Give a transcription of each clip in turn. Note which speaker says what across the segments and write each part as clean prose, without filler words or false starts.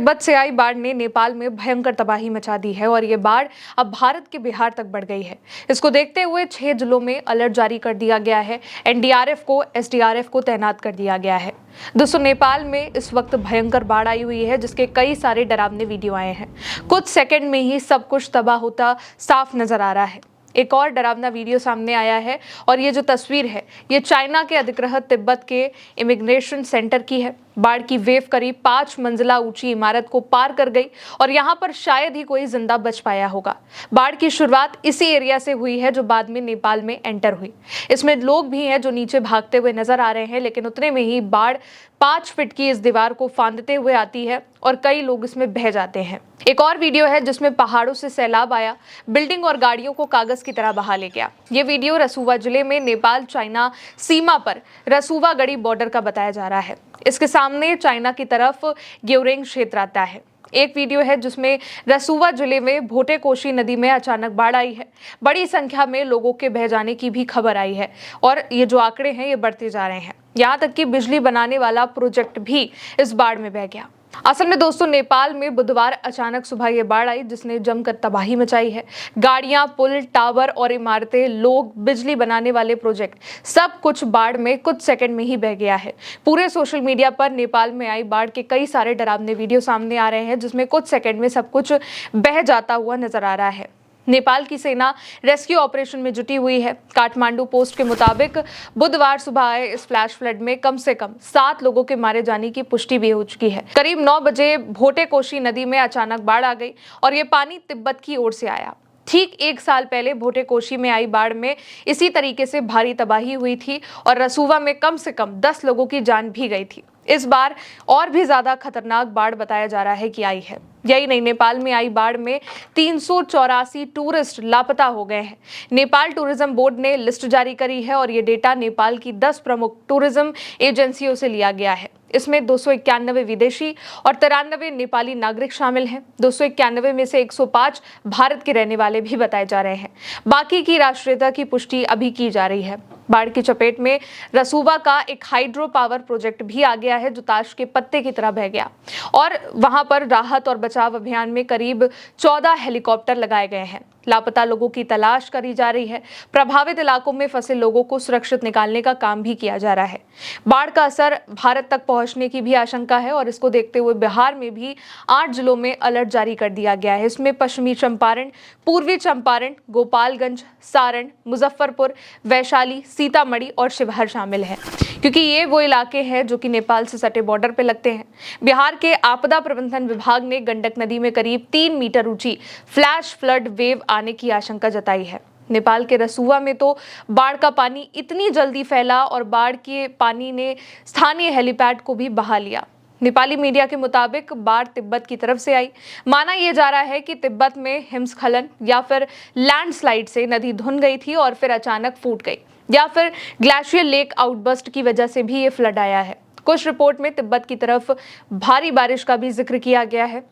Speaker 1: तिब्बत से आई बाढ़ ने नेपाल में भयंकर तबाही मचा दी है और ये बाढ़ अब भारत के बिहार तक बढ़ गई है। इसको देखते हुए 6 जिलों में अलर्ट जारी कर दिया गया है। एनडीआरएफ को एसडीआरएफ को तैनात कर दिया गया है। दोस्तों, नेपाल में इस वक्त भयंकर बाढ़ आई हुई है, जिसके कई सारे डरावने वीडियो आए हैं। कुछ सेकंड में ही सब कुछ तबाह होता साफ नजर आ रहा है। एक और डरावना वीडियो सामने आया है और ये जो तस्वीर है, ये चाइना के अधिकृत तिब्बत के इमिग्रेशन सेंटर की है। बाढ़ की वेव करीब 5 मंजिला ऊंची इमारत को पार कर गई और यहाँ पर शायद ही कोई जिंदा बच पाया होगा। बाढ़ की शुरुआत इसी एरिया से हुई है जो बाद में नेपाल में एंटर हुई। इसमें लोग भी हैं जो नीचे भागते हुए नजर आ रहे हैं, लेकिन उतने में ही बाढ़ 5 फीट की इस दीवार को फांदते हुए आती है और कई लोग इसमें बह जाते हैं। एक और वीडियो है जिसमें पहाड़ों से सैलाब आया, बिल्डिंग और गाड़ियों को कागज की तरह बहा ले गया। ये वीडियो रसुवा जिले में नेपाल चाइना सीमा पर रसुवा गढ़ी बॉर्डर का बताया जा रहा है। इसके सामने चाइना की तरफ ग्योरेंग क्षेत्र आता है। एक वीडियो है जिसमें रसुवा जिले में भोटेकोशी नदी में अचानक बाढ़ आई है। बड़ी संख्या में लोगों के बह जाने की भी खबर आई है और ये जो आंकड़े हैं ये बढ़ते जा रहे हैं। यहाँ तक कि बिजली बनाने वाला प्रोजेक्ट भी इस बाढ़ में बह गया। असल में दोस्तों, नेपाल में बुधवार अचानक सुबह ये बाढ़ आई जिसने जमकर तबाही मचाई है। गाड़ियां, पुल, टावर और इमारतें, लोग, बिजली बनाने वाले प्रोजेक्ट, सब कुछ बाढ़ में कुछ सेकंड में ही बह गया है। पूरे सोशल मीडिया पर नेपाल में आई बाढ़ के कई सारे डरावने वीडियो सामने आ रहे हैं जिसमें कुछ सेकंड में सब कुछ बह जाता हुआ नजर आ रहा है। नेपाल की सेना रेस्क्यू ऑपरेशन में जुटी हुई है। काठमांडू पोस्ट के मुताबिक बुधवार सुबह आए इस फ्लैश फ्लड में कम से कम 7 लोगों के मारे जाने की पुष्टि भी हो चुकी है। करीब 9 बजे भोटेकोशी नदी में अचानक बाढ़ आ गई और ये पानी तिब्बत की ओर से आया। ठीक 1 साल पहले भोटेकोशी में आई बाढ़ में इसी तरीके से भारी तबाही हुई थी और रसुवा में कम से कम 10 लोगों की जान भी गई थी। इस बार और भी ज्यादा खतरनाक बाढ़ बताया जा रहा है कि आई है। यही नहीं, नेपाल में आई बाढ़ में 384 टूरिस्ट लापता हो गए हैं। नेपाल टूरिज्म बोर्ड ने लिस्ट जारी करी है और ये डेटा नेपाल की 10 प्रमुख टूरिज्म एजेंसियों से लिया गया है। इसमें 291 विदेशी और 93 नेपाली नागरिक शामिल हैं। 291 में से 105 भारत के रहने वाले भी बताए जा रहे हैं। बाकी की राष्ट्रीयता की पुष्टि अभी की जा रही है। बाढ़ की चपेट में रसुवा का एक हाइड्रो पावर प्रोजेक्ट भी आ गया है जो ताश के पत्ते की तरह बह गया और वहां पर राहत और बचाव अभियान में करीब 14 हेलीकॉप्टर लगाए गए हैं। लापता लोगों की तलाश करी जा रही है। प्रभावित इलाकों में फंसे लोगों को सुरक्षित निकालने का काम भी किया जा रहा है। बाढ़ का असर भारत तक पहुंचने की भी आशंका है और इसको देखते हुए बिहार में भी 8 जिलों में अलर्ट जारी कर दिया गया है। इसमें पश्चिमी चंपारण, पूर्वी चंपारण, गोपालगंज, सारण, मुजफ्फरपुर, वैशाली, सीतामढ़ी और शिवहर शामिल है, क्योंकि ये वो इलाके हैं जो कि नेपाल से सटे बॉर्डर पे लगते हैं। बिहार के आपदा प्रबंधन विभाग ने गंडक नदी में करीब 3 मीटर ऊंची फ्लैश फ्लड वेव आने की आशंका जताई है। नेपाल के रसुवा में तो बाढ़ का पानी इतनी जल्दी फैला और बाढ़ के पानी ने स्थानीय हेलीपैड को भी बहा लिया। नेपाली मीडिया के मुताबिक बाढ़ तिब्बत की तरफ से आई। माना यह जा रहा है कि तिब्बत में हिमस्खलन या फिर लैंडस्लाइड से नदी धुन गई थी और फिर अचानक फूट गई, या फिर ग्लेशियर लेक आउटबर्स्ट की वजह से भी ये फ्लड आया है। कुछ रिपोर्ट में तिब्बत की तरफ भारी बारिश का भी जिक्र किया गया है,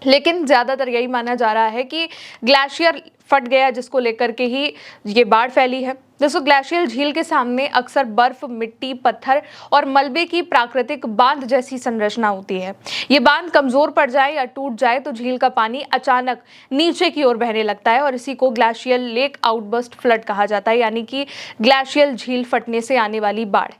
Speaker 1: लेकिन ज्यादातर यही माना जा रहा है कि ग्लेशियर फट गया जिसको लेकर के ही ये बाढ़ फैली है। दोस्तों, ग्लेशियर झील के सामने अक्सर बर्फ, मिट्टी, पत्थर और मलबे की प्राकृतिक बांध जैसी संरचना होती है। ये बांध कमजोर पड़ जाए या टूट जाए तो झील का पानी अचानक नीचे की ओर बहने लगता है और इसी को ग्लेशियर लेक आउटबर्स्ट फ्लड कहा जाता है, यानी कि ग्लेशियर झील फटने से आने वाली बाढ़।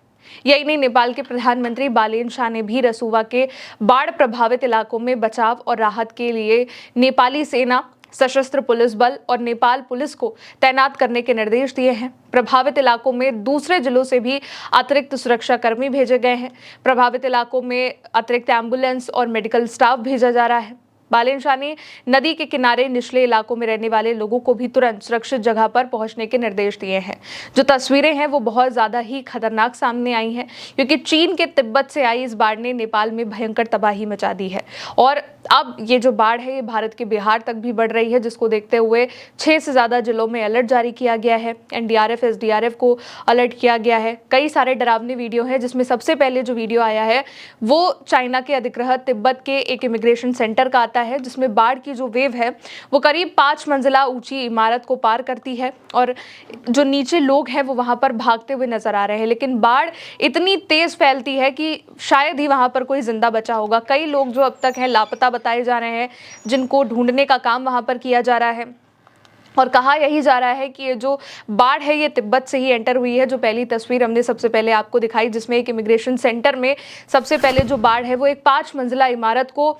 Speaker 1: यही नहीं, नेपाल के प्रधानमंत्री बालेन शाह ने भी रसुवा के बाढ़ प्रभावित इलाकों में बचाव और राहत के लिए नेपाली सेना, सशस्त्र पुलिस बल और नेपाल पुलिस को तैनात करने के निर्देश दिए हैं। प्रभावित इलाकों में दूसरे जिलों से भी अतिरिक्त सुरक्षा कर्मी भेजे गए हैं। प्रभावित इलाकों में अतिरिक्त एम्बुलेंस और मेडिकल स्टाफ भेजा जा रहा है। बालेन शाह ने नदी के किनारे निचले इलाकों में रहने वाले लोगों को भी तुरंत सुरक्षित जगह पर पहुंचने के निर्देश दिए हैं। जो तस्वीरें हैं वो बहुत ज्यादा ही खतरनाक सामने आई हैं, क्योंकि चीन के तिब्बत से आई इस बाढ़ ने नेपाल में भयंकर तबाही मचा दी है और अब ये जो बाढ़ है ये भारत के बिहार तक भी बढ़ रही है, जिसको देखते हुए 6 से ज्यादा जिलों में अलर्ट जारी किया गया है। एनडीआरएफ, एसडीआरएफ को अलर्ट किया गया है। कई सारे डरावने वीडियो हैं, जिसमें सबसे पहले जो वीडियो आया है वो चाइना के अधिकृत तिब्बत के एक इमिग्रेशन सेंटर का आता आता है जिसमें बाढ़ की जो वेव है वो करीब 5 मंजिला ऊंची इमारत को पार करती है और जो नीचे लोग हैं वो वहां पर भागते हुए नजर आ रहे हैं। लेकिन बाढ़ इतनी तेज फैलती है कि शायद ही वहां पर कोई जिंदा बचा होगा। कई लोग जो अब तक हैं लापता बताए जा रहे हैं, जिनको ढूंढने का काम वहां पर किया जा रहा है। और कहा यही जा रहा है कि ये जो बाढ़ है ये तिब्बत से ही एंटर हुई है। जो पहली तस्वीर हमने सबसे पहले आपको दिखाई, जिसमें एक इमिग्रेशन सेंटर में सबसे पहले जो बाढ़ है वो एक 5 मंजिला इमारत को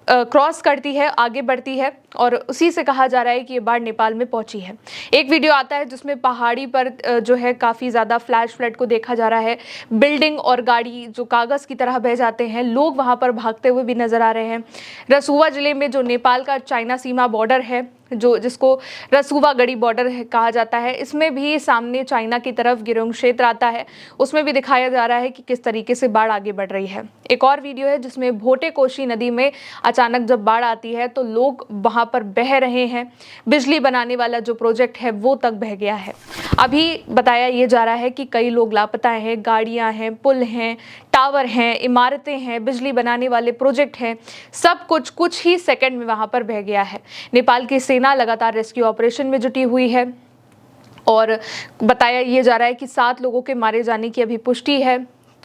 Speaker 1: क्रॉस करती है, आगे बढ़ती है और उसी से कहा जा रहा है कि ये बाढ़ नेपाल में पहुंची है। एक वीडियो आता है जिसमें पहाड़ी पर जो है काफ़ी ज़्यादा फ्लैश फ्लड को देखा जा रहा है। बिल्डिंग और गाड़ी जो कागज़ की तरह बह जाते हैं, लोग वहां पर भागते हुए भी नजर आ रहे हैं। रसुवा जिले में जो नेपाल का चाइना सीमा बॉर्डर है, जिसको रसुवा गढ़ी बॉर्डर कहा जाता है, इसमें भी सामने चाइना की तरफ गिरोंग क्षेत्र आता है। उसमें भी दिखाया जा रहा है कि किस तरीके से बाढ़ आगे बढ़ रही है। एक और वीडियो है जिसमें भोटे कोशी नदी में अचानक जब बाढ़ आती है तो लोग वहां पर बह रहे हैं। बिजली बनाने वाला जो प्रोजेक्ट है वो तक बह गया है। अभी बताया ये जा रहा है कि कई लोग लापता हैं, गाड़ियां हैं, पुल हैं, टावर हैं, इमारतें हैं, बिजली बनाने वाले प्रोजेक्ट हैं, सब कुछ ही सेकंड में वहां पर बह गया है। नेपाल की सेना लगातार रेस्क्यू ऑपरेशन में जुटी हुई है और बताया ये जा रहा है कि 7 लोगों के मारे जाने की अभी पुष्टि है।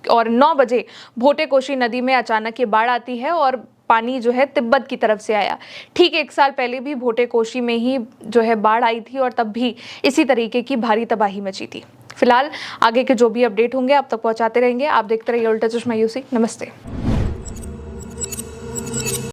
Speaker 1: और 9 बजे भोटे कोशी नदी में अचानक ये बाढ़ आती है और पानी जो है तिब्बत की तरफ से आया। ठीक 1 साल पहले भी भोटे कोशी में ही जो है बाढ़ आई थी और तब भी इसी तरीके की भारी तबाही मची थी। फिलहाल आगे के जो भी अपडेट होंगे आप तक पहुंचाते रहेंगे। आप देखते रहिए उल्टा चश्मा यूसी। नमस्ते।